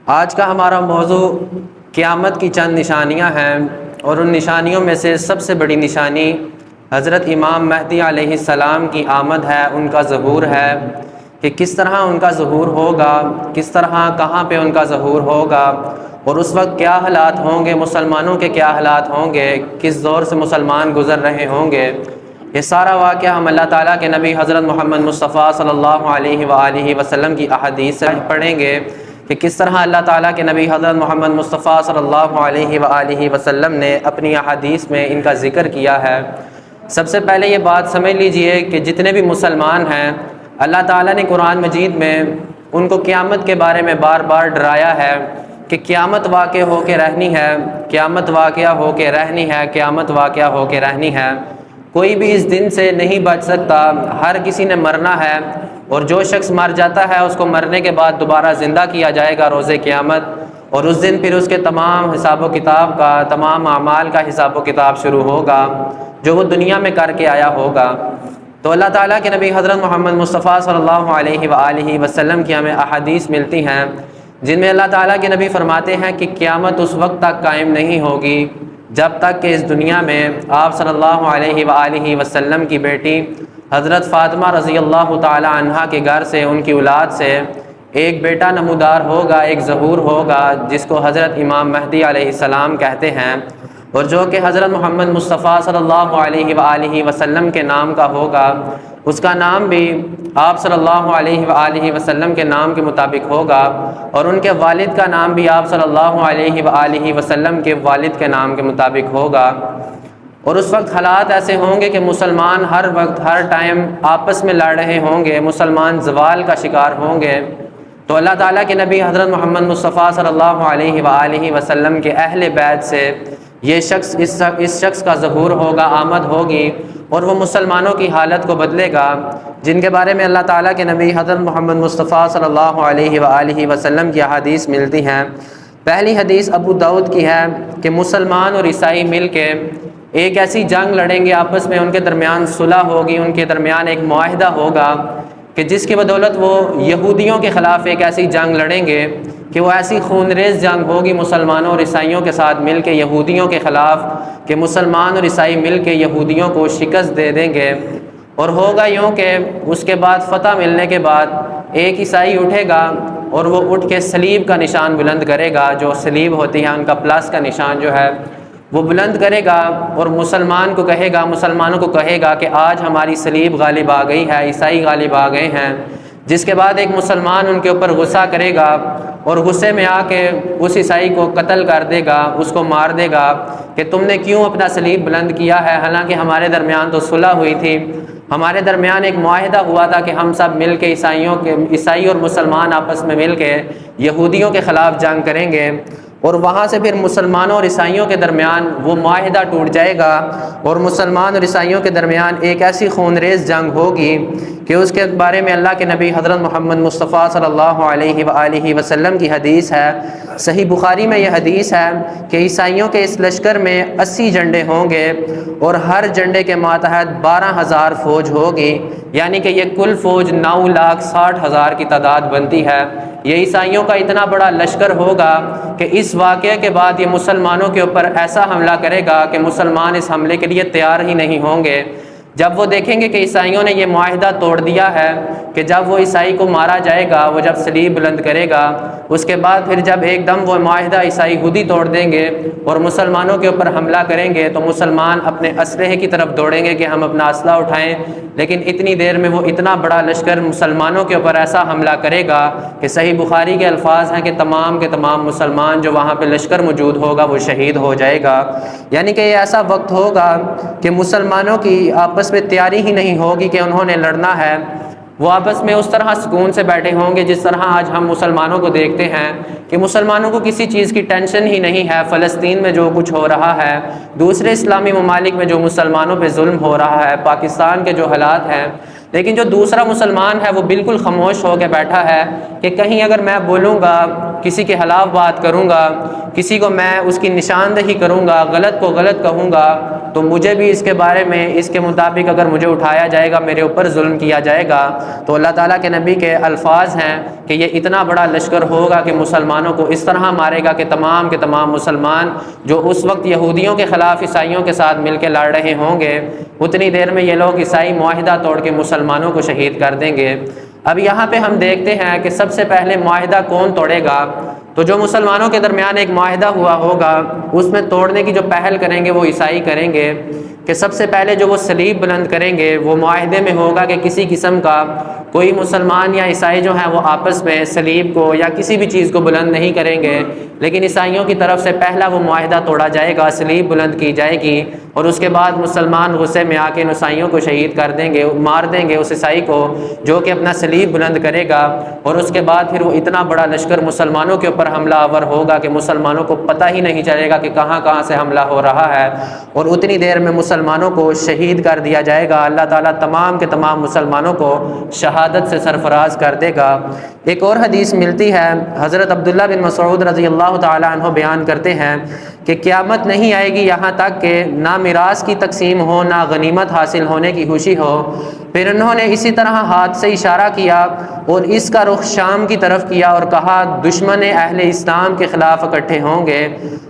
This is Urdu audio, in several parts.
آج کا ہمارا موضوع قیامت کی چند نشانیاں ہیں، اور ان نشانیوں میں سے سب سے بڑی نشانی حضرت امام مہدی علیہ السلام کی آمد ہے، ان کا ظہور ہے کہ کس طرح ان کا ظہور ہوگا، کس طرح کہاں پہ ان کا ظہور ہوگا، اور اس وقت کیا حالات ہوں گے، مسلمانوں کے کیا حالات ہوں گے، کس دور سے مسلمان گزر رہے ہوں گے۔ یہ سارا واقعہ ہم اللہ تعالیٰ کے نبی حضرت محمد مصطفیٰ صلی اللہ علیہ وآلہ وسلم کی احادیث سے پڑھیں گے کہ کس طرح اللہ تعالیٰ کے نبی حضرت محمد مصطفیٰ صلی اللہ علیہ وآلہ وسلم نے اپنی احادیث میں ان کا ذکر کیا ہے۔ سب سے پہلے یہ بات سمجھ لیجئے کہ جتنے بھی مسلمان ہیں، اللہ تعالیٰ نے قرآن مجید میں ان کو قیامت کے بارے میں بار بار ڈرایا ہے کہ قیامت واقع ہو کے رہنی ہے، قیامت واقعہ ہو کے رہنی ہے، قیامت واقعہ ہو کے رہنی ہے۔ کوئی بھی اس دن سے نہیں بچ سکتا، ہر کسی نے مرنا ہے، اور جو شخص مر جاتا ہے اس کو مرنے کے بعد دوبارہ زندہ کیا جائے گا روز قیامت، اور اس دن پھر اس کے تمام حساب و کتاب کا، تمام اعمال کا حساب و کتاب شروع ہوگا جو وہ دنیا میں کر کے آیا ہوگا۔ تو اللہ تعالیٰ کے نبی حضرت محمد مصطفیٰ صلی اللہ علیہ وآلہ وسلم کی ہمیں احادیث ملتی ہیں جن میں اللہ تعالیٰ کے نبی فرماتے ہیں کہ قیامت اس وقت تک قائم نہیں ہوگی جب تک کہ اس دنیا میں آپ صلی اللہ علیہ وآلہ وسلم کی بیٹی حضرت فاطمہ رضی اللہ تعالی عنہا کے گھر سے، ان کی اولاد سے ایک بیٹا نمودار ہوگا، ایک ظہور ہوگا جس کو حضرت امام مہدی علیہ السلام کہتے ہیں، اور جو کہ حضرت محمد مصطفیٰ صلی اللہ علیہ وآلہ وسلم کے نام کا ہوگا۔ اس کا نام بھی آپ صلی اللہ علیہ وآلہ وسلم کے نام کے مطابق ہوگا، اور ان کے والد کا نام بھی آپ صلی اللہ علیہ وآلہ وسلم کے والد کے نام کے مطابق ہوگا۔ اور اس وقت حالات ایسے ہوں گے کہ مسلمان ہر وقت ہر ٹائم آپس میں لڑ رہے ہوں گے، مسلمان زوال کا شکار ہوں گے۔ تو اللہ تعالیٰ کے نبی حضرت محمد مصطفیٰ صلی اللہ علیہ وآلہ وسلم کے اہل بیت سے یہ شخص اس شخص کا ظہور ہوگا، آمد ہوگی، اور وہ مسلمانوں کی حالت کو بدلے گا، جن کے بارے میں اللہ تعالیٰ کے نبی حضرت محمد مصطفیٰ صلی اللہ علیہ وآلہ وسلم کی احادیث ملتی ہیں۔ پہلی حدیث ابو داؤد کی ہے کہ مسلمان اور عیسائی مل کے ایک ایسی جنگ لڑیں گے، آپس میں ان کے درمیان صلح ہوگی، ان کے درمیان ایک معاہدہ ہوگا کہ جس کی بدولت وہ یہودیوں کے خلاف ایک ایسی جنگ لڑیں گے کہ وہ ایسی خونریز جنگ ہوگی مسلمانوں اور عیسائیوں کے ساتھ مل کے یہودیوں کے خلاف، کہ مسلمان اور عیسائی مل کے یہودیوں کو شکست دے دیں گے۔ اور ہوگا یوں کہ اس کے بعد فتح ملنے کے بعد ایک عیسائی اٹھے گا اور وہ اٹھ کے صلیب کا نشان بلند کرے گا، جو صلیب ہوتی ہے ان کا پلس کا نشان جو ہے وہ بلند کرے گا، اور مسلمانوں کو کہے گا کہ آج ہماری صلیب غالب آ گئی ہے، عیسائی غالب آ گئے ہیں۔ جس کے بعد ایک مسلمان ان کے اوپر غصہ کرے گا، اور غصے میں آ کے اس عیسائی کو قتل کر دے گا، اس کو مار دے گا کہ تم نے کیوں اپنا صلیب بلند کیا ہے، حالانکہ ہمارے درمیان تو صلح ہوئی تھی، ہمارے درمیان ایک معاہدہ ہوا تھا کہ ہم سب مل کے عیسائی اور مسلمان آپس میں مل کے یہودیوں کے خلاف جنگ کریں گے۔ اور وہاں سے پھر مسلمانوں اور عیسائیوں کے درمیان وہ معاہدہ ٹوٹ جائے گا، اور مسلمان اور عیسائیوں کے درمیان ایک ایسی خونریز جنگ ہوگی کہ اس کے بارے میں اللہ کے نبی حضرت محمد مصطفیٰ صلی اللہ علیہ وآلہ وسلم کی حدیث ہے، صحیح بخاری میں یہ حدیث ہے کہ عیسائیوں کے اس لشکر میں 80 جھنڈے ہوں گے، اور ہر جھنڈے کے ماتحت 12,000 فوج ہوگی، یعنی کہ یہ کل فوج 9,60,000 کی تعداد بنتی ہے۔ یہ عیسائیوں کا اتنا بڑا لشکر ہوگا کہ اس واقعے کے بعد یہ مسلمانوں کے اوپر ایسا حملہ کرے گا کہ مسلمان اس حملے کے لیے تیار ہی نہیں ہوں گے۔ جب وہ دیکھیں گے کہ عیسائیوں نے یہ معاہدہ توڑ دیا ہے کہ جب وہ عیسائی کو مارا جائے گا، وہ جب صلیب بلند کرے گا، اس کے بعد پھر جب ایک دم وہ معاہدہ عیسائی خود ہی توڑ دیں گے اور مسلمانوں کے اوپر حملہ کریں گے، تو مسلمان اپنے اسلحے کی طرف دوڑیں گے کہ ہم اپنا اسلحہ اٹھائیں، لیکن اتنی دیر میں وہ اتنا بڑا لشکر مسلمانوں کے اوپر ایسا حملہ کرے گا کہ صحیح بخاری کے الفاظ ہیں کہ تمام کے تمام مسلمان جو وہاں پہ لشکر موجود ہوگا وہ شہید ہو جائے گا۔ یعنی کہ یہ ایسا وقت ہوگا کہ مسلمانوں کی آپس میں تیاری ہی نہیں ہوگی کہ انہوں نے لڑنا ہے، وہ آپس میں اس طرح سکون سے بیٹھے ہوں گے جس طرح آج ہم مسلمانوں کو دیکھتے ہیں کہ مسلمانوں کو کسی چیز کی ٹینشن ہی نہیں ہے، فلسطین میں جو کچھ ہو رہا ہے، دوسرے اسلامی ممالک میں جو مسلمانوں پہ ظلم ہو رہا ہے، پاکستان کے جو حالات ہیں، لیکن جو دوسرا مسلمان ہے وہ بالکل خاموش ہو کے بیٹھا ہے کہ کہیں اگر میں بولوں گا کسی کے خلاف بات کروں گا، کسی کو میں اس کی نشاندہی کروں گا، غلط کو غلط کہوں گا، تو مجھے بھی اس کے بارے میں اس کے مطابق اگر مجھے اٹھایا جائے گا، میرے اوپر ظلم کیا جائے گا۔ تو اللہ تعالیٰ کے نبی کے الفاظ ہیں کہ یہ اتنا بڑا لشکر ہوگا کہ مسلمانوں کو اس طرح مارے گا کہ تمام کے تمام مسلمان جو اس وقت یہودیوں کے خلاف عیسائیوں کے ساتھ مل کے لڑ رہے ہوں گے، اتنی دیر میں یہ لوگ عیسائی معاہدہ توڑ کے مسلمانوں کو شہید کر دیں گے۔ اب یہاں پہ ہم دیکھتے ہیں کہ سب سے پہلے معاہدہ کون توڑے گا؟ تو جو مسلمانوں کے درمیان ایک معاہدہ ہوا ہوگا اس میں توڑنے کی جو پہل کریں گے وہ عیسائی کریں گے، کہ سب سے پہلے جو وہ صلیب بلند کریں گے وہ معاہدے میں ہوگا کہ کسی قسم کا کوئی مسلمان یا عیسائی جو ہیں وہ آپس میں صلیب کو یا کسی بھی چیز کو بلند نہیں کریں گے، لیکن عیسائیوں کی طرف سے پہلا وہ معاہدہ توڑا جائے گا، صلیب بلند کی جائے گی، اور اس کے بعد مسلمان غصے میں آ کے عیسائیوں کو شہید کر دیں گے، مار دیں گے اس عیسائی کو جو کہ اپنا صلیب بلند کرے گا، اور اس کے بعد پھر وہ اتنا بڑا لشکر مسلمانوں کے اوپر حملہ آور ہوگا کہ مسلمانوں کو پتہ ہی نہیں چلے گا کہ کہاں کہاں سے حملہ ہو رہا ہے، اور اتنی دیر میں مسلمانوں کو شہید کر دیا جائے گا۔ اللہ تعالیٰ تمام کے تمام مسلمانوں کو شہادت سے سرفراز کر دے گا۔ ایک اور حدیث ملتی ہے، حضرت عبداللہ بن مسعود رضی اللہ تعالیٰ عنہ بیان کرتے ہیں کہ قیامت نہیں آئے گی یہاں تک کہ نہ میراث کی تقسیم ہو، نہ غنیمت حاصل ہونے کی خوشی ہو۔ پھر انہوں نے اسی طرح ہاتھ سے اشارہ کیا اور اس کا رخ شام کی طرف کیا اور کہا دشمن اہل اسلام کے خلاف اکٹھے ہوں گے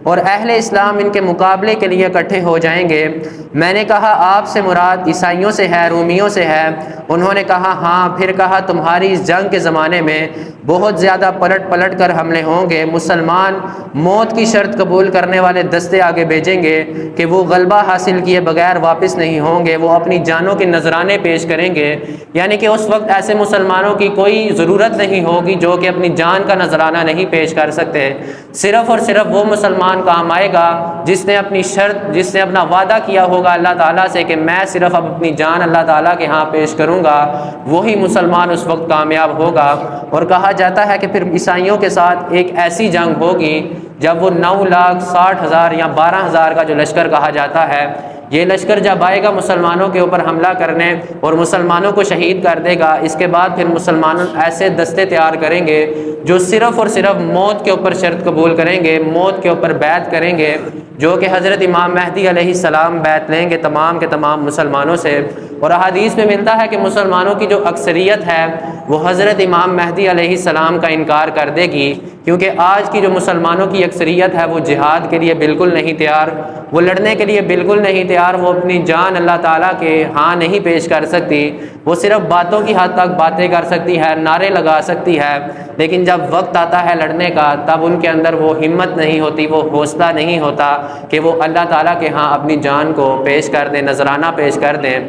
اور اہل اسلام ان کے مقابلے کے لیے اکٹھے ہو جائیں گے۔ میں نے کہا آپ سے مراد عیسائیوں سے ہے، رومیوں سے ہے؟ انہوں نے کہا ہاں۔ پھر کہا تمہاری اس جنگ کے زمانے میں بہت زیادہ پلٹ کر حملے ہوں گے، مسلمان موت کی شرط قبول کرنے والے دستے آگے بھیجیں گے کہ وہ غلبہ حاصل کیے بغیر واپس نہیں ہوں گے، وہ اپنی جانوں کے نذرانے پیش کریں گے، یعنی کہ اس وقت ایسے مسلمانوں کی کوئی ضرورت نہیں ہوگی جو کہ اپنی جان کا نذرانہ نہیں پیش کر سکتے، صرف اور صرف وہ مسلمان کام آئے گا جس نے اپنی شرط، جس نے اپنا وعدہ کیا ہوگا اللہ تعالیٰ سے کہ میں صرف اب اپنی جان اللہ تعالیٰ کے ہاں پیش کروں گا، وہی مسلمان اس وقت کامیاب ہوگا۔ اور کہا جاتا ہے کہ پھر عیسائیوں کے ساتھ ایک ایسی جنگ ہوگی جب وہ 9,60,000 یا 12,000 کا جو لشکر کہا جاتا ہے، یہ لشکر جب آئے گا مسلمانوں کے اوپر حملہ کرنے اور مسلمانوں کو شہید کر دے گا، اس کے بعد پھر مسلمان ایسے دستے تیار کریں گے جو صرف اور صرف موت کے اوپر شرط قبول کریں گے، موت کے اوپر بیعت کریں گے، جو کہ حضرت امام مہدی علیہ السلام بیعت لیں گے تمام کے تمام مسلمانوں سے۔ اور احادیث میں ملتا ہے کہ مسلمانوں کی جو اکثریت ہے وہ حضرت امام مہدی علیہ السلام کا انکار کر دے گی، کیونکہ آج کی جو مسلمانوں کی اکثریت ہے وہ جہاد کے لیے بالکل نہیں تیار، وہ لڑنے کے لیے بالکل نہیں تیار، وہ اپنی جان اللہ تعالیٰ کے ہاں نہیں پیش کر سکتی، وہ صرف باتوں کی حد تک باتیں کر سکتی ہے، نعرے لگا سکتی ہے، لیکن جب وقت آتا ہے لڑنے کا تب ان کے اندر وہ ہمت نہیں ہوتی، وہ حوصلہ نہیں ہوتا کہ وہ اللہ تعالیٰ کے ہاں اپنی جان کو پیش کر دیں، نذرانہ پیش کر دیں۔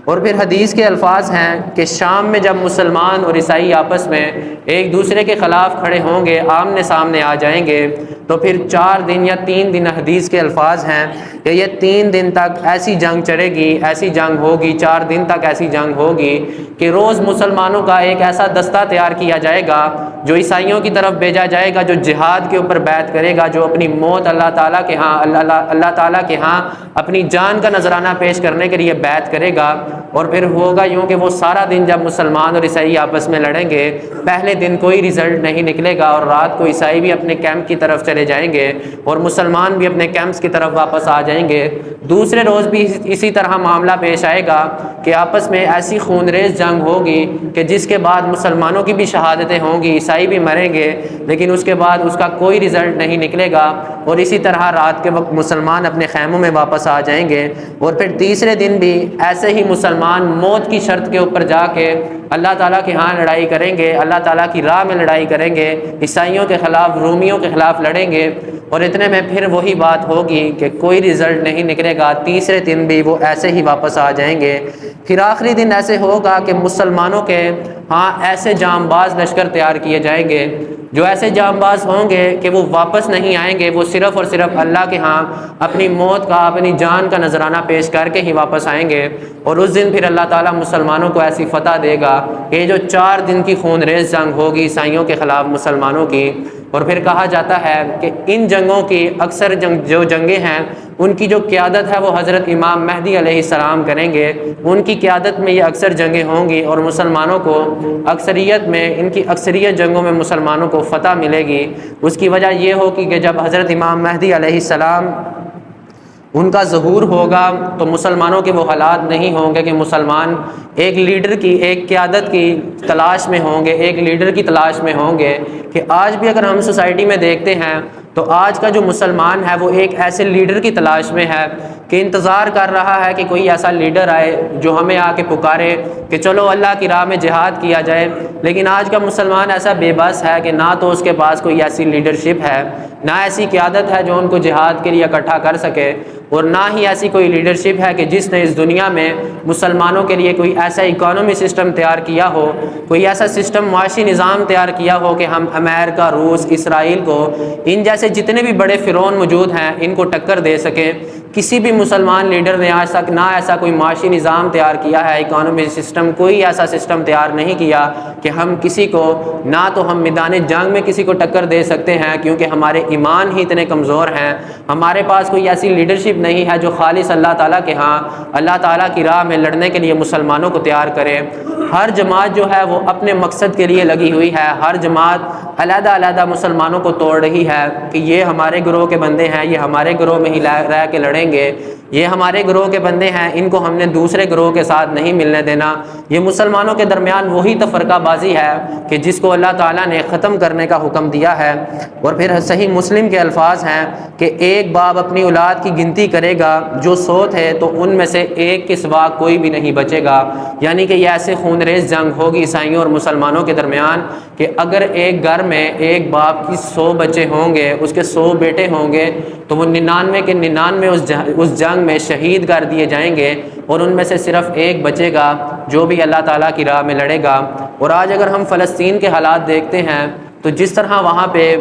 اور پھر حدیث کے الفاظ ہیں کہ شام میں جب مسلمان اور عیسائی آپس میں ایک دوسرے کے خلاف کھڑے ہوں گے، آمنے سامنے آ جائیں گے، تو پھر 4 دن یا 3 دن حدیث کے الفاظ ہیں کہ یہ 3 دن تک ایسی جنگ چڑھے گی، ایسی جنگ ہوگی، 4 دن تک ایسی جنگ ہوگی کہ روز مسلمانوں کا ایک ایسا دستہ تیار کیا جائے گا جو عیسائیوں کی طرف بھیجا جائے گا، جو جہاد کے اوپر بیعت کرے گا، جو اپنی موت اللہ تعالیٰ کے ہاں اللہ تعالیٰ کے ہاں اپنی جان کا نذرانہ پیش کرنے کے لیے بیعت کرے گا۔ اور پھر ہوگا یوں کہ وہ سارا دن جب مسلمان اور عیسائی آپس میں لڑیں گے، پہلے دن کوئی رزلٹ نہیں نکلے گا اور رات کو عیسائی بھی اپنے کیمپ کی طرف چلے جائیں گے اور مسلمان بھی اپنے کیمپس کی طرف واپس آ جائیں گے۔ دوسرے روز بھی اسی طرح معاملہ پیش آئے گا کہ آپس میں ایسی خونریز جنگ ہوگی کہ جس کے بعد مسلمانوں کی بھی شہادتیں ہوں گی، عیسائی بھی مریں گے، لیکن اس کے بعد اس کا کوئی رزلٹ نہیں نکلے گا، اور اسی طرح رات کے وقت مسلمان اپنے خیموں میں واپس آ جائیں گے۔ اور پھر تیسرے دن بھی ایسے ہی مسلمان موت کی شرط کے اوپر جا کے اللہ تعالیٰ کے ہاں لڑائی کریں گے، اللہ تعالیٰ کی راہ میں لڑائی کریں گے، عیسائیوں کے خلاف، رومیوں کے خلاف لڑیں گے، اور اتنے میں پھر وہی بات ہوگی کہ کوئی رزلٹ نہیں نکلے گا، تیسرے دن بھی وہ ایسے ہی واپس آ جائیں گے۔ پھر آخری دن ایسے ہوگا کہ مسلمانوں کے ہاں ایسے جام باز لشکر تیار کیے جائیں گے جو ایسے جام باز ہوں گے کہ وہ واپس نہیں آئیں گے، وہ صرف اور صرف اللہ کے ہاں اپنی موت کا، اپنی جان کا نذرانہ پیش کر کے ہی واپس آئیں گے، اور اس دن پھر اللہ تعالیٰ مسلمانوں کو ایسی فتح دے گا کہ یہ جو 4 دن کی خونریز جنگ ہوگی عیسائیوں کے خلاف مسلمانوں کی۔ اور پھر کہا جاتا ہے کہ ان جنگوں کی اکثر جو جنگیں ہیں ان کی جو قیادت ہے وہ حضرت امام مہدی علیہ السلام کریں گے۔ ان کی قیادت میں یہ اکثر جنگیں ہوں گی اور مسلمانوں کو اکثریت میں، ان کی اکثریت جنگوں میں مسلمانوں کو فتح ملے گی۔ اس کی وجہ یہ ہوگی کہ جب حضرت امام مہدی علیہ السلام ان کا ظہور ہوگا تو مسلمانوں کے وہ حالات نہیں ہوں گے کہ مسلمان ایک لیڈر کی، ایک قیادت کی تلاش میں ہوں گے، ایک لیڈر کی تلاش میں ہوں گے۔ کہ آج بھی اگر ہم سوسائٹی میں دیکھتے ہیں تو آج کا جو مسلمان ہے وہ ایک ایسے لیڈر کی تلاش میں ہے کہ انتظار کر رہا ہے کہ کوئی ایسا لیڈر آئے جو ہمیں آ کے پکارے کہ چلو اللہ کی راہ میں جہاد کیا جائے۔ لیکن آج کا مسلمان ایسا بے بس ہے کہ نہ تو اس کے پاس کوئی ایسی لیڈرشپ ہے، نہ ایسی قیادت ہے جو ان کو جہاد کے لیے اکٹھا کر سکے، اور نہ ہی ایسی کوئی لیڈرشپ ہے کہ جس نے اس دنیا میں مسلمانوں کے لیے کوئی ایسا اکانومی سسٹم تیار کیا ہو، کوئی ایسا سسٹم، معاشی نظام تیار کیا ہو کہ ہم امریکہ، روس، اسرائیل کو، ان جیسے جتنے بھی بڑے فرعون موجود ہیں، ان کو ٹکر دے سکیں۔ کسی بھی مسلمان لیڈر نے آج تک نہ ایسا کوئی معاشی نظام تیار کیا ہے، اکانومی سسٹم، کوئی ایسا سسٹم تیار نہیں کیا کہ ہم کسی کو، نہ تو ہم میدان جنگ میں کسی کو ٹکر دے سکتے ہیں کیونکہ ہمارے ایمان ہی اتنے کمزور ہیں، ہمارے پاس کوئی ایسی لیڈرشپ نہیں ہے جو خالص اللہ تعالیٰ کے ہاں، اللہ تعالیٰ کی راہ میں لڑنے کے لیے مسلمانوں کو تیار کرے۔ ہر جماعت جو ہے وہ اپنے مقصد کے لیے لگی ہوئی ہے، ہر جماعت علیحدہ علیحدہ مسلمانوں کو توڑ رہی ہے کہ یہ ہمارے گروہ کے بندے ہیں، یہ ہمارے گروہ میں ہی رہ کے لڑیں گے، یہ ہمارے گروہ کے بندے ہیں، ان کو ہم نے دوسرے گروہ کے ساتھ نہیں ملنے دینا۔ یہ مسلمانوں کے درمیان وہی تفرقہ بازی ہے کہ جس کو اللہ تعالیٰ نے ختم کرنے کا حکم دیا ہے۔ اور پھر صحیح مسلم کے الفاظ ہیں کہ ایک باپ اپنی اولاد کی گنتی کرے گا، جو 100 تھے تو ان میں سے ایک کے سوا کوئی بھی نہیں بچے گا۔ یعنی کہ یہ ایسے خونریز جنگ ہوگی عیسائیوں اور مسلمانوں کے درمیان کہ اگر ایک گھر میں ایک باپ کی 100 بچے ہوں گے، اس کے 100 بیٹے ہوں گے، تو وہ 99 کے 99 اس جنگ میں شہید کر دیے جائیں گے، اور ان میں سے صرف ایک بچے گا جو بھی اللہ تعالیٰ کی راہ میں لڑے گا۔ اور آج اگر ہم فلسطین کے حالات دیکھتے ہیں تو جس طرح وہاں پہ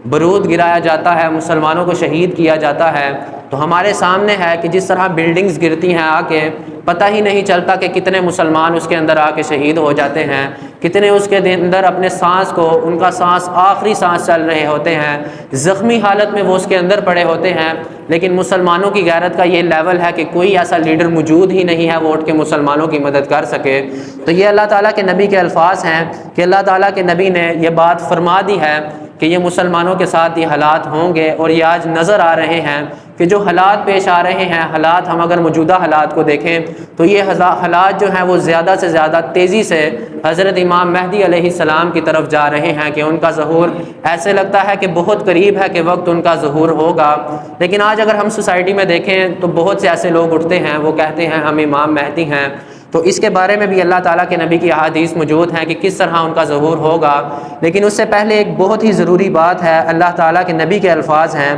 بارود گرایا جاتا ہے، مسلمانوں کو شہید کیا جاتا ہے، تو ہمارے سامنے ہے کہ جس طرح بلڈنگز گرتی ہیں آ کے، پتہ ہی نہیں چلتا کہ کتنے مسلمان اس کے اندر آ کے شہید ہو جاتے ہیں، کتنے اس کے اندر اپنے سانس کو، ان کا سانس آخری سانس چل رہے ہوتے ہیں، زخمی حالت میں وہ اس کے اندر پڑے ہوتے ہیں۔ لیکن مسلمانوں کی غیرت کا یہ لیول ہے کہ کوئی ایسا لیڈر موجود ہی نہیں ہے وہ اٹھ کے مسلمانوں کی مدد کر سکے۔ تو یہ اللہ تعالیٰ کے نبی کے الفاظ ہیں کہ اللہ تعالیٰ کے نبی نے یہ بات فرما دی ہے کہ یہ مسلمانوں کے ساتھ یہ حالات ہوں گے، اور یہ آج نظر آ رہے ہیں کہ جو حالات پیش آ رہے ہیں، حالات ہم اگر موجودہ حالات کو دیکھیں تو یہ حالات جو ہیں وہ زیادہ سے زیادہ تیزی سے حضرت امام مہدی علیہ السلام کی طرف جا رہے ہیں کہ ان کا ظہور ایسے لگتا ہے کہ بہت قریب ہے کہ وقت ان کا ظہور ہوگا۔ لیکن آج اگر ہم سوسائٹی میں دیکھیں تو بہت سے ایسے لوگ اٹھتے ہیں، وہ کہتے ہیں ہم امام مہدی ہیں، تو اس کے بارے میں بھی اللہ تعالیٰ کے نبی کی احادیث موجود ہیں کہ کس طرح ان کا ظہور ہوگا۔ لیکن اس سے پہلے ایک بہت ہی ضروری بات ہے، اللہ تعالیٰ کے نبی کے الفاظ ہیں،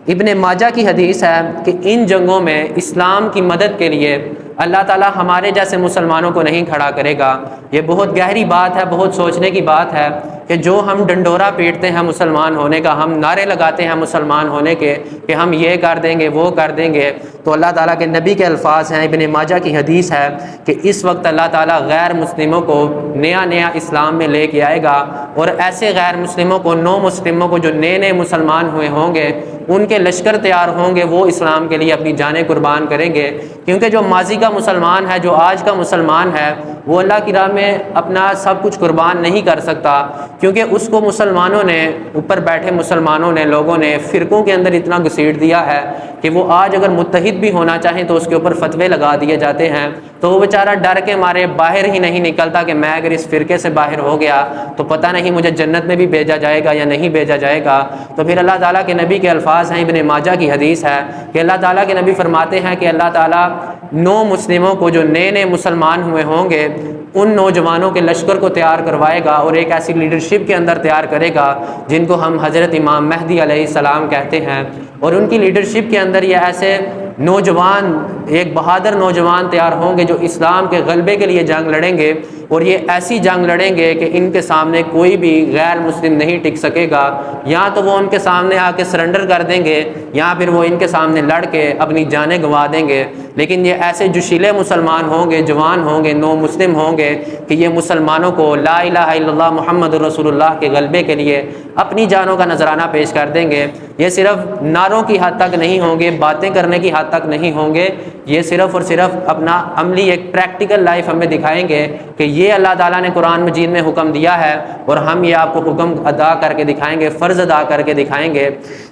ابن ماجہ کی حدیث ہے کہ ان جنگوں میں اسلام کی مدد کے لیے اللہ تعالیٰ ہمارے جیسے مسلمانوں کو نہیں کھڑا کرے گا۔ یہ بہت گہری بات ہے، بہت سوچنے کی بات ہے کہ جو ہم ڈنڈورا پیٹتے ہیں مسلمان ہونے کا، ہم نعرے لگاتے ہیں مسلمان ہونے کے کہ ہم یہ کر دیں گے، وہ کر دیں گے، تو اللہ تعالیٰ کے نبی کے الفاظ ہیں، ابن ماجہ کی حدیث ہے کہ اس وقت اللہ تعالیٰ غیر مسلموں کو نیا نیا اسلام میں لے کے آئے گا، اور ایسے غیر مسلموں کو، نو مسلموں کو جو نئے نئے مسلمان ہوئے ہوں گے، ان کے لشکر تیار ہوں گے، وہ اسلام کے لیے اپنی جانیں قربان کریں گے۔ کیونکہ جو ماضی کا مسلمان ہے، جو آج کا مسلمان ہے، وہ اللہ کی راہ میں اپنا سب کچھ قربان نہیں کر سکتا، کیونکہ اس کو مسلمانوں نے، اوپر بیٹھے مسلمانوں نے، لوگوں نے فرقوں کے اندر اتنا گھسیٹ دیا ہے کہ وہ آج اگر متحد بھی ہونا چاہیں تو اس کے اوپر فتوے لگا دیے جاتے ہیں، تو وہ بیچارہ ڈر کے مارے باہر ہی نہیں نکلتا کہ میں اگر اس فرقے سے باہر ہو گیا تو پتہ نہیں مجھے جنت میں بھی بھیجا جائے گا یا نہیں بھیجا جائے گا۔ تو پھر اللہ تعالیٰ کے نبی کے الفاظ ہیں، ابن ماجہ کی حدیث ہے کہ اللہ تعالیٰ کے نبی فرماتے ہیں کہ اللہ تعالیٰ نو مسلموں کو جو نئے نئے مسلمان ہوئے ہوں گے، ان نوجوانوں کے لشکر کو تیار کروائے گا اور ایک ایسی لیڈرشپ کے اندر تیار کرے گا جن کو ہم حضرت امام مہدی علیہ السلام کہتے ہیں، اور ان کی لیڈرشپ کے اندر یہ ایسے نوجوان، ایک بہادر نوجوان تیار ہوں گے جو اسلام کے غلبے کے لیے جنگ لڑیں گے۔ اور یہ ایسی جنگ لڑیں گے کہ ان کے سامنے کوئی بھی غیر مسلم نہیں ٹک سکے گا، یا تو وہ ان کے سامنے آ کے سرنڈر کر دیں گے یا پھر وہ ان کے سامنے لڑ کے اپنی جانیں گنوا دیں گے۔ لیکن یہ ایسے جوشیلے مسلمان ہوں گے، جوان ہوں گے، نو مسلم ہوں گے کہ یہ مسلمانوں کو لا الہ الا اللہ محمد رسول اللہ کے غلبے کے لیے اپنی جانوں کا نذرانہ پیش کر دیں گے۔ یہ صرف نعروں کی حد تک نہیں ہوں گے، باتیں کرنے کی حد تک نہیں ہوں گے، یہ صرف اور صرف اپنا عملی ایک پریکٹیکل لائف ہمیں دکھائیں گے کہ یہ اللہ تعالیٰ نے قرآن مجید میں حکم دیا ہے اور ہم یہ آپ کو حکم ادا کر کے دکھائیں گے، فرض ادا کر کے دکھائیں گے۔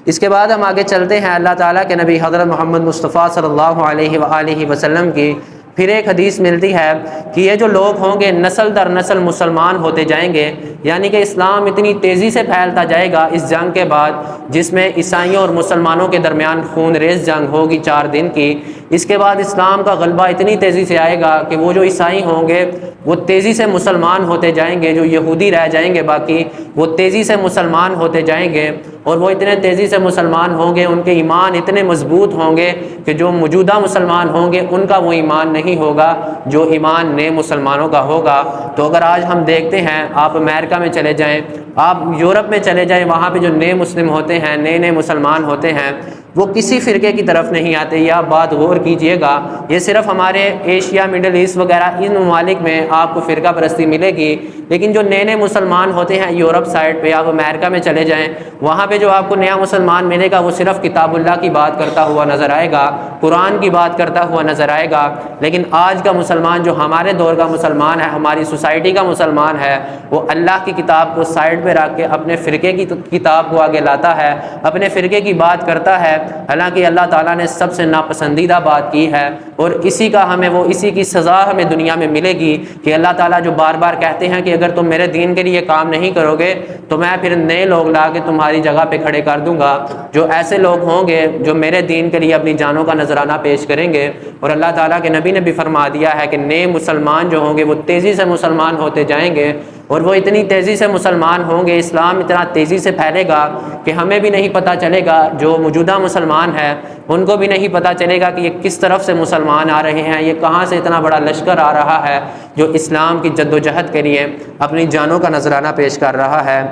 اس کے بعد ہم آگے چلتے ہیں اللہ تعالیٰ کے نبی حضرت محمد مصطفیٰ صلی اللہ علیہ وآلہ وسلم کی پھر ایک حدیث ملتی ہے کہ یہ جو لوگ ہوں گے نسل در نسل مسلمان ہوتے جائیں گے، یعنی کہ اسلام اتنی تیزی سے پھیلتا جائے گا اس جنگ کے بعد، جس میں عیسائیوں اور مسلمانوں کے درمیان خون ریز جنگ ہوگی 4 دن کی۔ اس کے بعد اسلام کا غلبہ اتنی تیزی سے آئے گا کہ وہ جو عیسائی ہوں گے وہ تیزی سے مسلمان ہوتے جائیں گے، جو یہودی رہ جائیں گے باقی وہ تیزی سے مسلمان ہوتے جائیں گے، اور وہ اتنے تیزی سے مسلمان ہوں گے، ان کے ایمان اتنے مضبوط ہوں گے کہ جو موجودہ مسلمان ہوں گے ان کا وہ ایمان نہیں ہوگا جو ایمان نئے مسلمانوں کا ہوگا۔ تو اگر آج ہم دیکھتے ہیں، آپ امریکہ میں چلے جائیں، آپ یورپ میں چلے جائیں، وہاں پہ جو نئے مسلم ہوتے ہیں، نئے مسلمان ہوتے ہیں، وہ کسی فرقے کی طرف نہیں آتے۔ یہ آپ بات غور کیجئے گا، یہ صرف ہمارے ایشیا، مڈل ایسٹ وغیرہ ان ممالک میں آپ کو فرقہ پرستی ملے گی، لیکن جو نئے مسلمان ہوتے ہیں یورپ سائڈ پہ، آپ امریکہ میں چلے جائیں، وہاں پہ جو آپ کو نیا مسلمان ملے گا وہ صرف کتاب اللہ کی بات کرتا ہوا نظر آئے گا، قرآن کی بات کرتا ہوا نظر آئے گا۔ لیکن آج کا مسلمان جو ہمارے دور کا مسلمان ہے، ہماری سوسائٹی کا مسلمان ہے، وہ اللہ کی کتاب کو سائڈ پہ رکھ کے اپنے فرقے کی کتاب کو آگے لاتا ہے، اپنے فرقے کی بات کرتا ہے، حالانکہ اللہ تعالیٰ نے سب سے ناپسندیدہ بات کی ہے، اور اسی کی سزا ہمیں دنیا میں ملے گی کہ اللہ تعالیٰ جو بار بار کہتے ہیں کہ اگر تم میرے دین کے لیے کام نہیں کرو گے تو میں پھر نئے لوگ لا کے تمہاری جگہ پہ کھڑے کر دوں گا، جو ایسے لوگ ہوں گے جو میرے دین کے لیے اپنی جانوں کا نذرانہ پیش کریں گے۔ اور اللہ تعالیٰ کے نبی نے بھی فرما دیا ہے کہ نئے مسلمان جو ہوں گے وہ تیزی سے مسلمان ہوتے جائیں گے، اور وہ اتنی تیزی سے مسلمان ہوں گے، اسلام اتنا تیزی سے پھیلے گا کہ ہمیں بھی نہیں پتہ چلے گا، جو موجودہ مسلمان ہیں ان کو بھی نہیں پتہ چلے گا کہ یہ کس طرف سے مسلمان آ رہے ہیں، یہ کہاں سے اتنا بڑا لشکر آ رہا ہے جو اسلام کی جد و جہد کے لیے اپنی جانوں کا نذرانہ پیش کر رہا ہے۔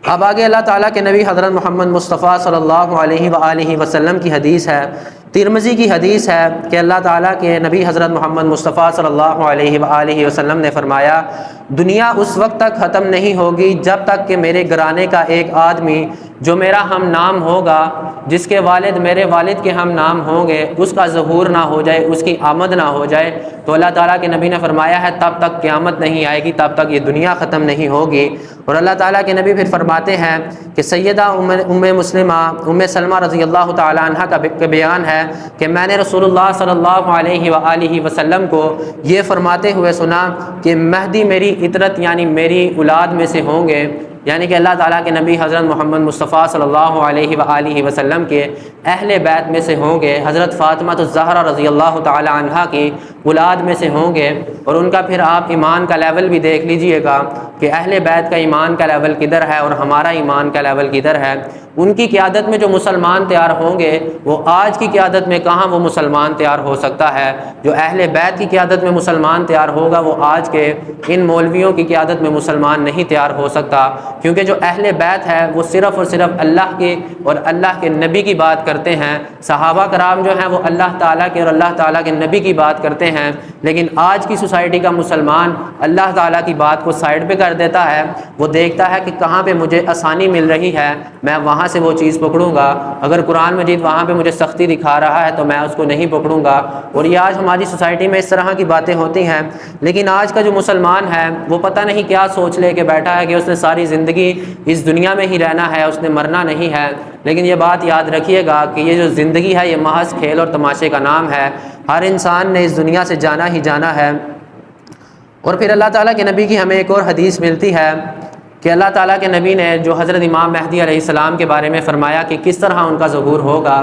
اب آگے اللہ تعالیٰ کے نبی حضرت محمد مصطفیٰ صلی اللہ علیہ وآلہ وسلم کی حدیث ہے، ترمذی کی حدیث ہے کہ اللہ تعالیٰ کے نبی حضرت محمد مصطفیٰ صلی اللہ علیہ وآلہ وسلم نے فرمایا، دنیا اس وقت تک ختم نہیں ہوگی جب تک کہ میرے گھرانے کا ایک آدمی جو میرا ہم نام ہوگا، جس کے والد میرے والد کے ہم نام ہوں گے، اس کا ظہور نہ ہو جائے، اس کی آمد نہ ہو جائے۔ تو اللہ تعالیٰ کے نبی نے فرمایا ہے تب تک قیامت نہیں آئے گی، تب تک یہ دنیا ختم نہیں ہوگی۔ اور اللہ تعالیٰ کے نبی پھر فرماتے ہیں کہ سیدہ ام مسلمہ ام سلمہ رضی اللہ تعالیٰ عنہ کا بیان ہے کہ میں نے رسول اللہ صلی اللہ علیہ وآلہ وسلم کو یہ فرماتے ہوئے سنا کہ مہدی میری اطرت یعنی میری اولاد میں سے ہوں گے، یعنی کہ اللہ تعالیٰ کے نبی حضرت محمد مصطفیٰ صلی اللہ علیہ وآلہ وسلم کے اہل بیت میں سے ہوں گے، حضرت فاطمہ الزہرا رضی اللہ تعالیٰ عنہا کی اولاد میں سے ہوں گے۔ اور ان کا پھر آپ ایمان کا لیول بھی دیکھ لیجئے گا کہ اہل بیت کا ایمان کا لیول کدھر ہے اور ہمارا ایمان کا لیول کدھر ہے۔ ان کی قیادت میں جو مسلمان تیار ہوں گے وہ آج کی قیادت میں کہاں وہ مسلمان تیار ہو سکتا ہے، جو اہل بیت کی قیادت میں مسلمان تیار ہوگا وہ آج کے ان مولویوں کی قیادت میں مسلمان نہیں تیار ہو سکتا، کیونکہ جو اہل بیت ہے وہ صرف اور صرف اللہ کے اور اللہ کے نبی کی بات کرتے ہیں، صحابہ کرام جو ہیں وہ اللہ تعالیٰ کے اور اللہ تعالیٰ کے نبی کی بات کرتے ہیں، لیکن آج کی سوسائٹی کا مسلمان اللہ تعالیٰ کی بات کو سائڈ پہ کر دیتا ہے، وہ دیکھتا ہے کہ کہاں پہ مجھے آسانی مل رہی ہے میں وہاں سے وہ چیز پکڑوں گا، اگر قرآن مجید وہاں پہ مجھے سختی دکھا رہا ہے تو میں اس کو نہیں پکڑوں گا۔ اور یہ آج ہماری سوسائٹی میں اس طرح کی باتیں ہوتی ہیں، لیکن آج کا جو مسلمان ہے وہ پتہ نہیں کیا سوچ لے کے بیٹھا ہے کہ اس نے ساری زندگی اس دنیا میں ہی رہنا ہے، اس نے مرنا نہیں ہے۔ لیکن یہ بات یاد رکھیے گا کہ یہ جو زندگی ہے یہ محض کھیل اور تماشے کا نام ہے، ہر انسان نے اس دنیا سے جانا ہی جانا ہے۔ اور پھر اللہ تعالیٰ کے نبی کی ہمیں ایک اور حدیث ملتی ہے کہ اللہ تعالیٰ کے نبی نے جو حضرت امام مہدی علیہ السلام کے بارے میں فرمایا کہ کس طرح ان کا ظہور ہوگا،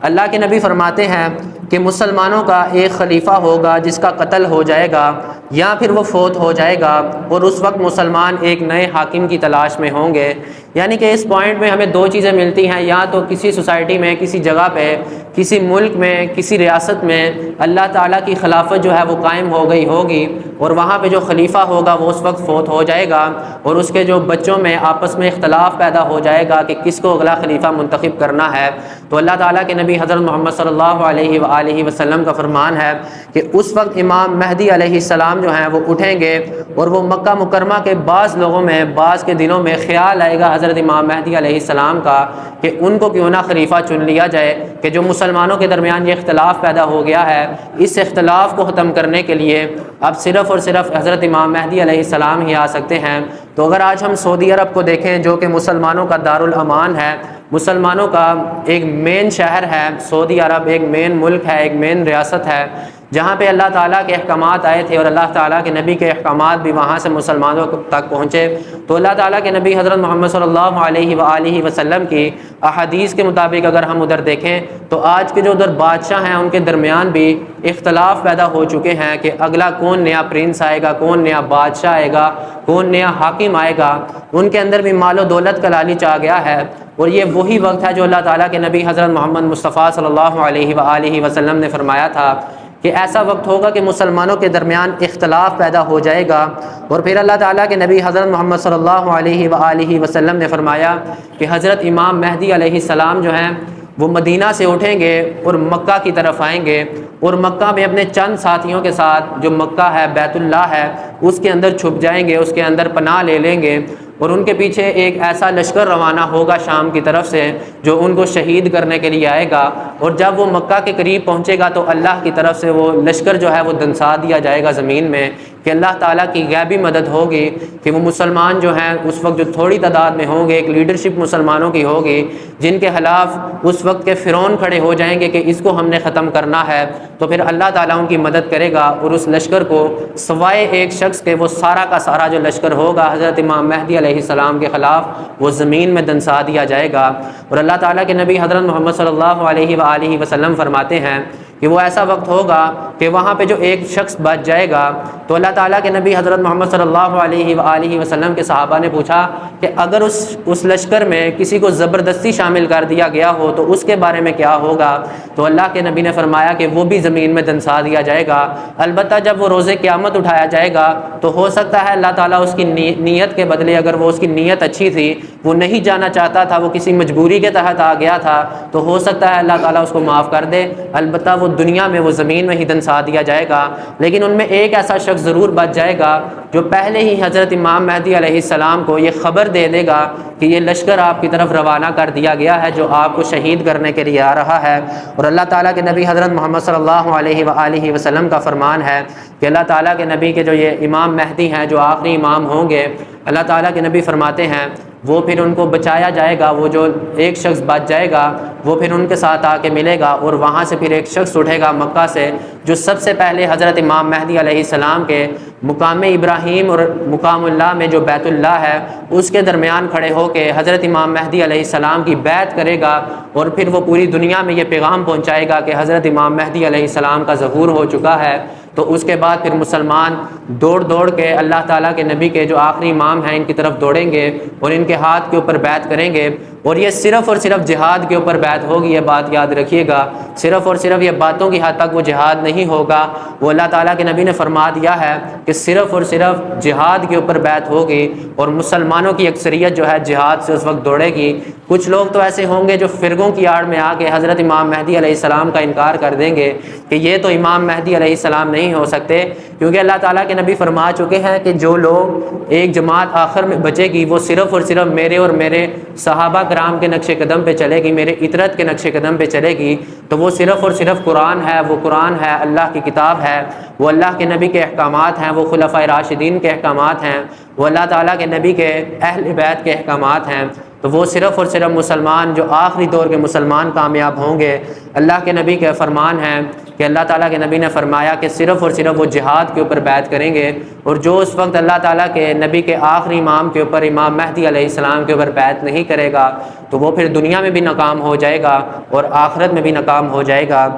اللہ کے نبی فرماتے ہیں کہ مسلمانوں کا ایک خلیفہ ہوگا جس کا قتل ہو جائے گا یا پھر وہ فوت ہو جائے گا، اور اس وقت مسلمان ایک نئے حاکم کی تلاش میں ہوں گے۔ یعنی کہ اس پوائنٹ میں ہمیں دو چیزیں ملتی ہیں، یا تو کسی سوسائٹی میں، کسی جگہ پہ، کسی ملک میں، کسی ریاست میں اللہ تعالیٰ کی خلافت جو ہے وہ قائم ہو گئی ہوگی، اور وہاں پہ جو خلیفہ ہوگا وہ اس وقت فوت ہو جائے گا، اور اس کے جو بچوں میں آپس میں اختلاف پیدا ہو جائے گا کہ کس کو اگلا خلیفہ منتخب کرنا ہے۔ تو اللہ تعالیٰ کے نبی حضرت محمد صلی اللہ علیہ وآلہ وسلم کا فرمان ہے کہ اس وقت امام مہدی علیہ السلام جو ہیں وہ اٹھیں گے، اور وہ مکہ مکرمہ کے بعض لوگوں میں، بعض کے دلوں میں خیال آئے گا حضرت امام مہدی علیہ السلام کا کہ ان کو کیوں نہ خلیفہ چن لیا جائے، کہ جو مسلمانوں کے درمیان یہ اختلاف پیدا ہو گیا ہے، اس اختلاف کو ختم کرنے کے لیے اب صرف اور صرف حضرت امام مہدی علیہ السلام ہی آ سکتے ہیں۔ تو اگر آج ہم سعودی عرب کو دیکھیں جو کہ مسلمانوں کا دارالامان ہے، مسلمانوں کا ایک مین شہر ہے، سعودی عرب ایک مین ملک ہے، ایک مین ریاست ہے، جہاں پہ اللہ تعالیٰ کے احکامات آئے تھے اور اللہ تعالیٰ کے نبی کے احکامات بھی وہاں سے مسلمانوں تک پہنچے۔ تو اللہ تعالیٰ کے نبی حضرت محمد صلی اللہ علیہ وآلہ وسلم کی احادیث کے مطابق اگر ہم ادھر دیکھیں تو آج کے جو ادھر بادشاہ ہیں ان کے درمیان بھی اختلاف پیدا ہو چکے ہیں کہ اگلا کون نیا پرنس آئے گا، کون نیا بادشاہ آئے گا، کون نیا حاکم آئے گا۔ ان کے اندر بھی مال و دولت کا لالچ آ گیا ہے، اور یہ وہی وقت ہے جو اللہ تعالیٰ کے نبی حضرت محمد مصطفیٰ صلی اللہ علیہ وآلہ وسلم نے فرمایا تھا کہ ایسا وقت ہوگا کہ مسلمانوں کے درمیان اختلاف پیدا ہو جائے گا۔ اور پھر اللہ تعالیٰ کے نبی حضرت محمد صلی اللہ علیہ وآلہ وسلم نے فرمایا کہ حضرت امام مہدی علیہ السلام جو ہیں وہ مدینہ سے اٹھیں گے اور مکہ کی طرف آئیں گے، اور مکہ میں اپنے چند ساتھیوں کے ساتھ، جو مکہ ہے، بیت اللہ ہے، اس کے اندر چھپ جائیں گے، اس کے اندر پناہ لے لیں گے، اور ان کے پیچھے ایک ایسا لشکر روانہ ہوگا شام کی طرف سے جو ان کو شہید کرنے کے لیے آئے گا، اور جب وہ مکہ کے قریب پہنچے گا تو اللہ کی طرف سے وہ لشکر جو ہے وہ دنسا دیا جائے گا زمین میں، کہ اللہ تعالیٰ کی غیبی مدد ہوگی کہ وہ مسلمان جو ہیں اس وقت جو تھوڑی تعداد میں ہوں گے، ایک لیڈرشپ مسلمانوں کی ہوگی جن کے خلاف اس وقت کے فرعون کھڑے ہو جائیں گے کہ اس کو ہم نے ختم کرنا ہے، تو پھر اللہ تعالیٰ ان کی مدد کرے گا، اور اس لشکر کو سوائے ایک شخص کے وہ سارا کا سارا جو لشکر ہوگا حضرت امام مہدی علیہ السلام کے خلاف وہ زمین میں دنسا دیا جائے گا۔ اور اللہ تعالیٰ کے نبی حضرت محمد صلی اللہ علیہ وآلہ وسلم فرماتے ہیں کہ وہ ایسا وقت ہوگا کہ وہاں پہ جو ایک شخص بچ جائے گا، تو اللہ تعالیٰ کے نبی حضرت محمد صلی اللہ علیہ وآلہ وسلم کے صحابہ نے پوچھا کہ اگر اس لشکر میں کسی کو زبردستی شامل کر دیا گیا ہو تو اس کے بارے میں کیا ہوگا؟ تو اللہ کے نبی نے فرمایا کہ وہ بھی زمین میں دنسا دیا جائے گا، البتہ جب وہ روز قیامت اٹھایا جائے گا تو ہو سکتا ہے اللہ تعالیٰ اس کی نیت کے بدلے، اگر وہ اس کی نیت اچھی تھی، وہ نہیں جانا چاہتا تھا، وہ کسی مجبوری کے تحت آ گیا تھا، تو ہو سکتا ہے اللہ تعالیٰ اس کو معاف کر دے، البتہ وہ دنیا میں وہ زمین میں ہی دنسا دیا جائے گا۔ لیکن ان میں ایک ایسا شخص ضرور بچ جائے گا جو پہلے ہی حضرت امام مہدی علیہ السلام کو یہ خبر دے دے گا کہ یہ لشکر آپ کی طرف روانہ کر دیا گیا ہے جو آپ کو شہید کرنے کے لیے آ رہا ہے۔ اور اللہ تعالیٰ کے نبی حضرت محمد صلی اللہ علیہ وآلہ وسلم کا فرمان ہے کہ اللہ تعالیٰ کے نبی کے جو یہ امام مہدی ہیں، جو آخری امام ہوں گے، اللہ تعالیٰ کے نبی فرماتے ہیں وہ پھر ان کو بچایا جائے گا، وہ جو ایک شخص بچ جائے گا وہ پھر ان کے ساتھ آ کے ملے گا، اور وہاں سے پھر ایک شخص اٹھے گا مکہ سے جو سب سے پہلے حضرت امام مہدی علیہ السلام کے مقام ابراہیم اور مقام اللہ میں جو بیت اللہ ہے اس کے درمیان کھڑے ہو کے حضرت امام مہدی علیہ السلام کی بیعت کرے گا، اور پھر وہ پوری دنیا میں یہ پیغام پہنچائے گا کہ حضرت امام مہدی علیہ السلام کا ظہور ہو چکا ہے۔ تو اس کے بعد پھر مسلمان دوڑ دوڑ کے اللہ تعالیٰ کے نبی کے جو آخری امام ہیں ان کی طرف دوڑیں گے اور ان کے ہاتھ کے اوپر بیعت کریں گے، اور یہ صرف اور صرف جہاد کے اوپر بیعت ہوگی، یہ بات یاد رکھیے گا، صرف اور صرف یہ باتوں کی حد تک وہ جہاد نہیں ہوگا، وہ اللہ تعالیٰ کے نبی نے فرما دیا ہے کہ صرف اور صرف جہاد کے اوپر بیعت ہوگی، اور مسلمانوں کی اکثریت جو ہے جہاد سے اس وقت دوڑے گی۔ کچھ لوگ تو ایسے ہوں گے جو فرقوں کی آڑ میں آ کے حضرت امام مہدی علیہ السلام کا انکار کر دیں گے کہ یہ تو امام مہدی علیہ السلام نہیں ہو سکتے، کیونکہ اللہ تعالیٰ کے نبی فرما چکے ہیں کہ جو لوگ ایک جماعت آخر میں بچے گی وہ صرف اور صرف میرے اور میرے صحابہ کرام کے نقش قدم پہ چلے گی، میرے اطرت کے نقش قدم پہ چلے گی، تو وہ صرف اور صرف قرآن ہے، وہ قرآن ہے، اللہ کی کتاب ہے، وہ اللہ کے نبی کے احکامات ہیں، وہ خلفائے راشدین کے احکامات ہیں، وہ اللہ تعالیٰ کے نبی کے اہل بیت کے احکامات ہیں، تو وہ صرف اور صرف مسلمان جو آخری دور کے مسلمان کامیاب ہوں گے۔ اللہ کے نبی کے فرمان ہیں کہ اللہ تعالیٰ کے نبی نے فرمایا کہ صرف اور صرف وہ جہاد کے اوپر بیعت کریں گے، اور جو اس وقت اللہ تعالیٰ کے نبی کے آخری امام کے اوپر، امام مہدی علیہ السلام کے اوپر بیعت نہیں کرے گا تو وہ پھر دنیا میں بھی ناکام ہو جائے گا اور آخرت میں بھی ناکام ہو جائے گا۔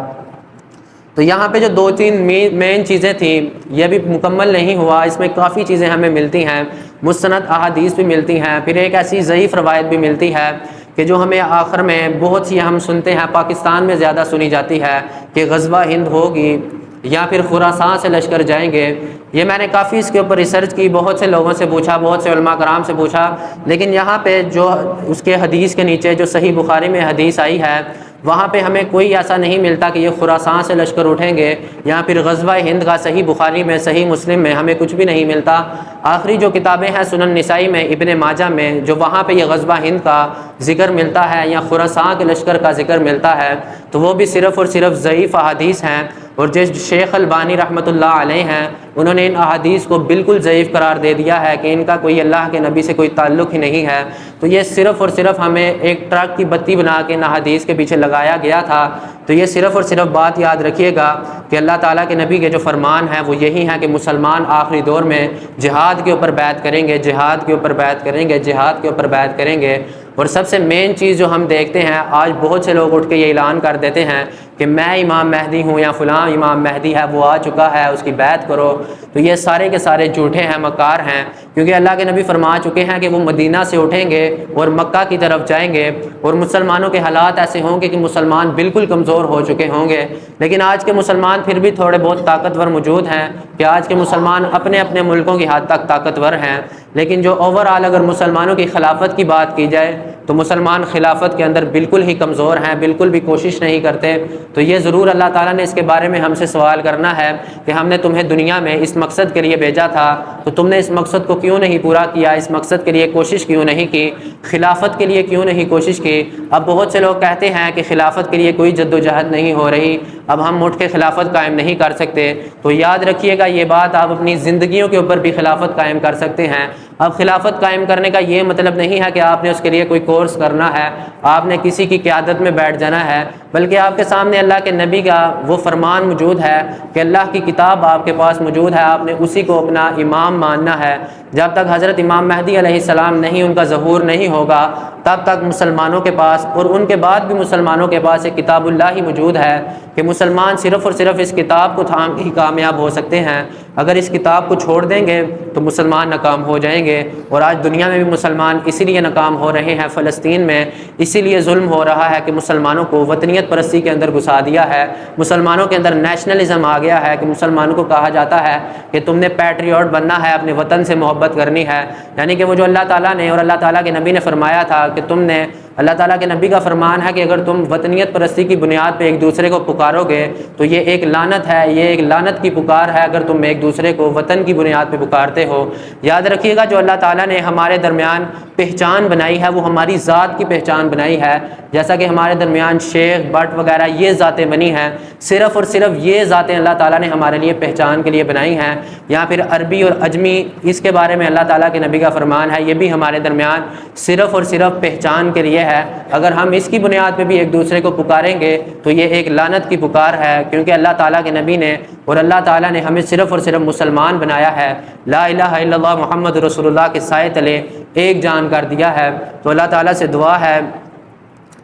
تو یہاں پہ جو دو تین مین چیزیں تھیں یہ بھی مکمل نہیں ہوا، اس میں کافی چیزیں ہمیں ملتی ہیں، مستند احادیث بھی ملتی ہیں، پھر ایک ایسی ضعیف روایت بھی ملتی ہے کہ جو ہمیں آخر میں بہت سی ہم سنتے ہیں، پاکستان میں زیادہ سنی جاتی ہے کہ غزوہ ہند ہوگی یا پھر خراسان سے لشکر جائیں گے۔ یہ میں نے کافی اس کے اوپر ریسرچ کی، بہت سے لوگوں سے پوچھا، بہت سے علماء کرام سے پوچھا، لیکن یہاں پہ جو اس کے حدیث کے نیچے جو صحیح بخاری میں حدیث آئی ہے وہاں پہ ہمیں کوئی ایسا نہیں ملتا کہ یہ خراسان سے لشکر اٹھیں گے، یا پھر غزوہ ہند کا صحیح بخاری میں صحیح مسلم میں ہمیں کچھ بھی نہیں ملتا۔ آخری جو کتابیں ہیں سنن نسائی میں، ابن ماجہ میں، جو وہاں پہ یہ غزوہ ہند کا ذکر ملتا ہے یا خراسان کے لشکر کا ذکر ملتا ہے تو وہ بھی صرف اور صرف ضعیف احادیث ہیں، اور جس شیخ البانی رحمۃ اللہ علیہ ہیں انہوں نے ان احادیث کو بالکل ضعیف قرار دے دیا ہے کہ ان کا کوئی اللہ کے نبی سے کوئی تعلق ہی نہیں ہے۔ تو یہ صرف اور صرف ہمیں ایک ٹرک کی بتی بنا کے ان احادیث کے پیچھے لگایا گیا تھا۔ تو یہ صرف اور صرف بات یاد رکھیے گا کہ اللہ تعالیٰ کے نبی کے جو فرمان ہیں وہ یہی ہیں کہ مسلمان آخری دور میں جہاد کے اوپر بیعت کریں گے، جہاد کے اوپر بیعت کریں گے، جہاد کے اوپر بیعت کریں گے۔ اور سب سے مین چیز جو ہم دیکھتے ہیں آج بہت سے لوگ اٹھ کے یہ اعلان کر دیتے ہیں کہ میں امام مہدی ہوں یا فلاں امام مہدی ہے وہ آ چکا ہے اس کی بیعت کرو، تو یہ سارے کے سارے جھوٹے ہیں، مکار ہیں، کیونکہ اللہ کے نبی فرما چکے ہیں کہ وہ مدینہ سے اٹھیں گے اور مکہ کی طرف جائیں گے، اور مسلمانوں کے حالات ایسے ہوں گے کہ مسلمان بالکل کمزور ہو چکے ہوں گے۔ لیکن آج کے مسلمان پھر بھی تھوڑے بہت طاقتور موجود ہیں کہ آج کے مسلمان اپنے اپنے ملکوں کی حد تک طاقتور ہیں، لیکن جو اوور آل اگر مسلمانوں کی خلافت کی بات کی جائے تو مسلمان خلافت کے اندر بالکل ہی کمزور ہیں، بالکل بھی کوشش نہیں کرتے۔ تو یہ ضرور اللہ تعالیٰ نے اس کے بارے میں ہم سے سوال کرنا ہے کہ ہم نے تمہیں دنیا میں اس مقصد کے لیے بھیجا تھا تو تم نے اس مقصد کو کیوں نہیں پورا کیا، اس مقصد کے لیے کوشش کیوں نہیں کی، خلافت کے لیے کیوں نہیں کوشش کی۔ اب بہت سے لوگ کہتے ہیں کہ خلافت کے لیے کوئی جد و جہد نہیں ہو رہی، اب ہم اٹھ کے خلافت قائم نہیں کر سکتے، تو یاد رکھیے گا یہ بات، آپ اپنی زندگیوں کے اوپر بھی خلافت قائم کر سکتے ہیں۔ اب خلافت قائم کرنے کا یہ مطلب نہیں ہے کہ آپ نے اس کے لیے کوئی کورس کرنا ہے، آپ نے کسی کی قیادت میں بیٹھ جانا ہے، بلکہ آپ کے سامنے اللہ کے نبی کا وہ فرمان موجود ہے کہ اللہ کی کتاب آپ کے پاس موجود ہے، آپ نے اسی کو اپنا امام ماننا ہے۔ جب تک حضرت امام مہدی علیہ السلام نہیں، ان کا ظہور نہیں ہوگا، تب تک مسلمانوں کے پاس اور ان کے بعد بھی مسلمانوں کے پاس ایک کتاب اللہ ہی موجود ہے کہ مسلمان صرف اور صرف اس کتاب کو تھام ہی کامیاب ہو سکتے ہیں۔ اگر اس کتاب کو چھوڑ دیں گے تو مسلمان ناکام ہو جائیں گے، اور آج دنیا میں بھی مسلمان اسی لیے ناکام ہو رہے ہیں، فلسطین میں اسی لیے ظلم ہو رہا ہے کہ مسلمانوں کو وطنیت پرستی کے اندر گھسا دیا ہے، مسلمانوں کے اندر نیشنلزم آ گیا ہے کہ مسلمانوں کو کہا جاتا ہے کہ تم نے پیٹریوٹ بننا ہے، اپنے وطن سے محبت کرنی ہے، یعنی کہ وہ جو اللہ تعالیٰ نے اور اللہ تعالیٰ کے نبی نے فرمایا تھا کہ تم نے، اللہ تعالیٰ کے نبی کا فرمان ہے کہ اگر تم وطنیت پرستی کی بنیاد پہ ایک دوسرے کو پکارو گے تو یہ ایک لعنت ہے، یہ ایک لعنت کی پکار ہے اگر تم ایک دوسرے کو وطن کی بنیاد پہ پکارتے ہو۔ یاد رکھیے گا جو اللہ تعالیٰ نے ہمارے درمیان پہچان بنائی ہے وہ ہماری ذات کی پہچان بنائی ہے، جیسا کہ ہمارے درمیان شیخ بٹ وغیرہ یہ ذاتیں بنی ہیں، صرف اور صرف یہ ذاتیں اللہ تعالیٰ نے ہمارے لیے پہچان کے لیے بنائی ہیں۔ یا پھر عربی اور عجمی، اس کے بارے میں اللہ تعالیٰ کے نبی کا فرمان ہے، یہ بھی ہمارے درمیان صرف اور صرف پہچان کے لیے ہے، اگر ہم اس کی بنیاد پہ بھی ایک دوسرے کو پکاریں گے تو یہ ایک لعنت کی پکار ہے، کیونکہ اللہ تعالیٰ کے نبی نے اور اللہ تعالیٰ نے ہمیں صرف اور صرف مسلمان بنایا ہے، لا الہ الا اللہ محمد رسول اللہ کے سائے تلے ایک جان کر دیا ہے۔ تو اللہ تعالیٰ سے دعا ہے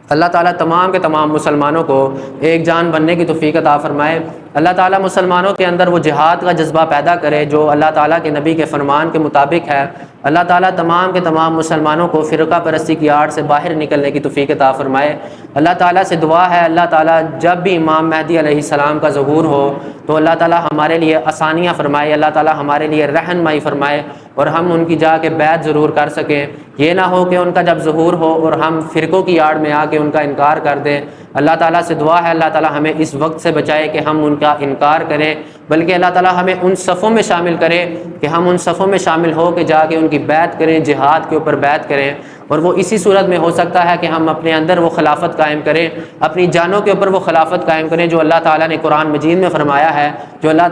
اللہ تعالیٰ تمام کے تمام مسلمانوں کو ایک جان بننے کی توفیق عطا فرمائے۔ اللہ تعالیٰ مسلمانوں کے اندر وہ جہاد کا جذبہ پیدا کرے جو اللہ تعالیٰ کے نبی کے فرمان کے مطابق ہے۔ اللہ تعالیٰ تمام کے تمام مسلمانوں کو فرقہ پرستی کی آڑ سے باہر نکلنے کی توفیق عطا فرمائے۔ اللہ تعالیٰ سے دعا ہے اللہ تعالیٰ جب بھی امام مہدی علیہ السلام کا ظہور ہو تو اللہ تعالیٰ ہمارے لیے آسانیاں فرمائے، اللہ تعالیٰ ہمارے لیے رہنمائی فرمائے اور ہم ان کی جا کے بیعت ضرور کر سکیں۔ یہ نہ ہو کہ ان کا جب ظہور ہو اور ہم فرقوں کی آڑ میں آ کے ان کا انکار کر دیں۔ اللہ تعالیٰ سے دعا ہے اللہ تعالیٰ ہمیں اس وقت سے بچائے کہ ہم ان کا انکار کریں، بلکہ اللہ تعالیٰ ہمیں ان صفوں میں شامل کرے کہ ہم ان صفوں میں شامل ہو کے جا کے ان کی بیعت کریں، جہاد کے اوپر بیعت کریں۔ اور وہ اسی صورت میں ہو سکتا ہے کہ ہم اپنے اندر وہ خلافت قائم کریں، اپنی جانوں کے اوپر وہ خلافت قائم کریں جو اللہ تعالیٰ نے قرآن مجید میں فرمایا ہے، جو اللہ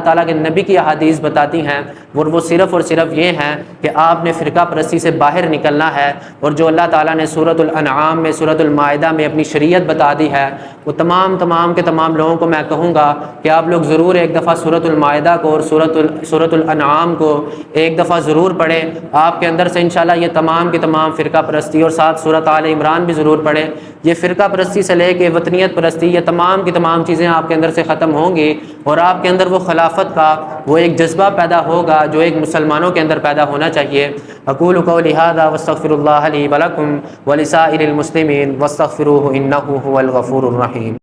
تعالیٰ کے نبی کی احادیث بتاتی ہیں، اور وہ صرف اور صرف یہ ہیں کہ آپ نے فرقہ پرستی سے باہر نکلنا ہے، اور جو اللہ تعالیٰ نے سورۃ الانعام میں، سورۃ المائدہ میں اپنی شریعت بتا دی ہے، وہ تمام کے تمام لوگوں کو میں کہوں گا کہ آپ لوگ ضرور ایک دفعہ سورۃ المائدہ کو اور سورۃ الانعام کو ایک دفعہ ضرور پڑھیں۔ آپ کے اندر سے انشاءاللہ یہ تمام کی تمام فرقہ پرستی، اور ساتھ سورۃ آل عمران بھی ضرور پڑھیں۔ یہ فرقہ پرستی سے لے کے وطنیت پرستی، یہ تمام کی تمام چیزیں آپ کے اندر سے ختم ہوں گی، اور آپ کے اندر وہ خلافت کا وہ ایک جذبہ پیدا ہوگا جو ایک مسلمانوں کے اندر پیدا ہونا چاہیے۔ اقول قولی ھذا واستغفر اللہ لی ولکم ولسائر المسلمین واستغفروہ انہ ھو الغفور الرحیم۔